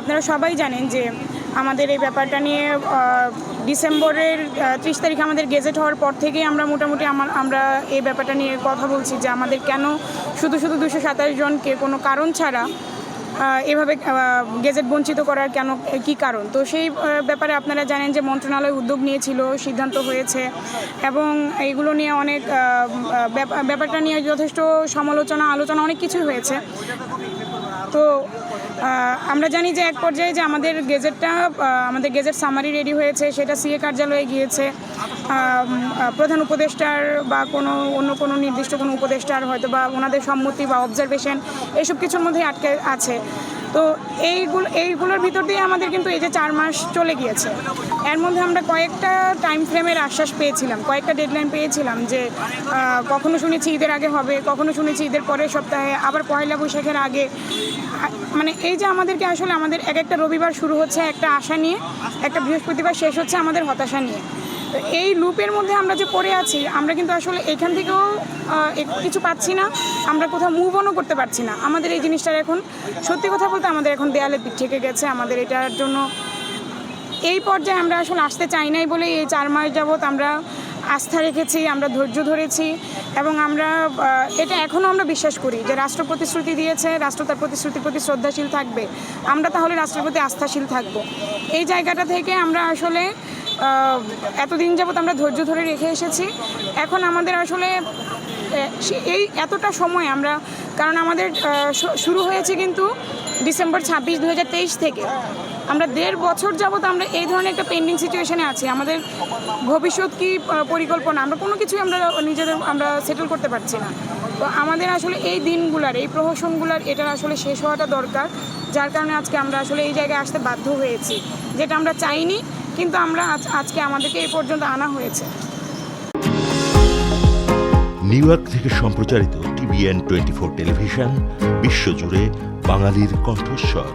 আপনারা সবাই জানেন যে আমাদের এই ব্যাপারটা নিয়ে ডিসেম্বরের 30 তারিখ আমাদের গেজেট হওয়ার পর থেকেই আমরা মোটামুটি আমরা এই ব্যাপারটা নিয়ে কথা বলছি যে আমাদের কেন শুধু 227 জনকে কোনো কারণ ছাড়া এভাবে গেজেট বঞ্চিত করার কেন কি কারণ। তো সেই ব্যাপারে আপনারা জানেন যে মন্ত্রণালয় উদ্যোগ নিয়েছিল, সিদ্ধান্ত হয়েছে এবং এইগুলো নিয়ে অনেক ব্যাপারটা নিয়ে যথেষ্ট আলোচনা অনেক কিছুই হয়েছে। তো আমরা জানি যে এক পর্যায়ে যে আমাদের গেজেট সামারি রেডি হয়েছে, সেটা সিএ কার্যালয়ে গিয়েছে। প্রধান উপদেষ্টার বা অন্য কোনো নির্দিষ্ট কোনো উপদেষ্টার হয়তো বা ওনাদের সম্মতি বা অবজারভেশন এইসব কিছুর মধ্যেই আটকে আছে। তো এইগুলোর ভিতর দিয়ে আমাদের কিন্তু এই যে 4 মাস চলে গিয়েছে, এর মধ্যে আমরা কয়েকটা টাইম ফ্রেমের আশ্বাস পেয়েছিলাম, কয়েকটা ডেডলাইন পেয়েছিলাম যে কখনো শুনেছি ঈদের আগে হবে, কখনো শুনেছি ঈদের পরের সপ্তাহে, আবার পয়লা বৈশাখের আগে। মানে এই যে আমাদেরকে আসলে আমাদের এক একটা রবিবার শুরু হচ্ছে একটা আশা নিয়ে, একটা বৃহস্পতিবার শেষ হচ্ছে আমাদের হতাশা নিয়ে। তো এই লুপের মধ্যে আমরা যে পড়ে আছি, আমরা কিন্তু আসলে এখান থেকেও কিছু পাচ্ছি না, আমরা কোথাও মুভ অনও করতে পারছি না। আমাদের এই জিনিসটার এখন সত্যি কথা বলতে আমাদের এখন দেয়ালে পিঠ থেকে গেছে। আমাদের এটার জন্য এই পর্যায়ে আমরা আসলে আসতে চাই নাই বলে এই 4 মাস যাবৎ আমরা আস্থা রেখেছি, আমরা ধৈর্য ধরেছি এবং আমরা এটা এখনও আমরা বিশ্বাস করি যে রাষ্ট্র প্রতিশ্রুতি দিয়েছে, রাষ্ট্র তার প্রতিশ্রুতির প্রতি শ্রদ্ধাশীল থাকবে, আমরা তাহলে রাষ্ট্রের প্রতি আস্থাশীল থাকব। এই জায়গাটা থেকে আমরা আসলে এতদিন যাবৎ আমরা ধৈর্য ধরে রেখে এসেছি। এখন আমাদের আসলে এই এতটা সময় আমরা, কারণ আমাদের শুরু হয়েছে কিন্তু ডিসেম্বর 26, 2023 থেকে, আমরা 1.5 বছর যাবৎ আমরা এই ধরনের একটা পেন্ডিং সিচুয়েশনে আছি। আমাদের ভবিষ্যৎ কি পরিকল্পনা, আমরা কোনো কিছুই আমরা সেটেল করতে পারছি না। তো আমাদের আসলে এই দিনগুলার, এই প্রহসনগুলার এটার আসলে শেষ হওয়াটা দরকার, যার কারণে আজকে আমরা আসলে এই জায়গায় আসতে বাধ্য হয়েছি, যেটা আমরা চাইনি, কিন্তু আমরা আজকে আমাদেরকে এই পর্যন্ত আনা হয়েছে। নিউ ইয়র্ক থেকে সম্প্রচারিত TVN 24 টেলিভিশন, বিশ্বজুড়ে বাঙালির কণ্ঠস্বর।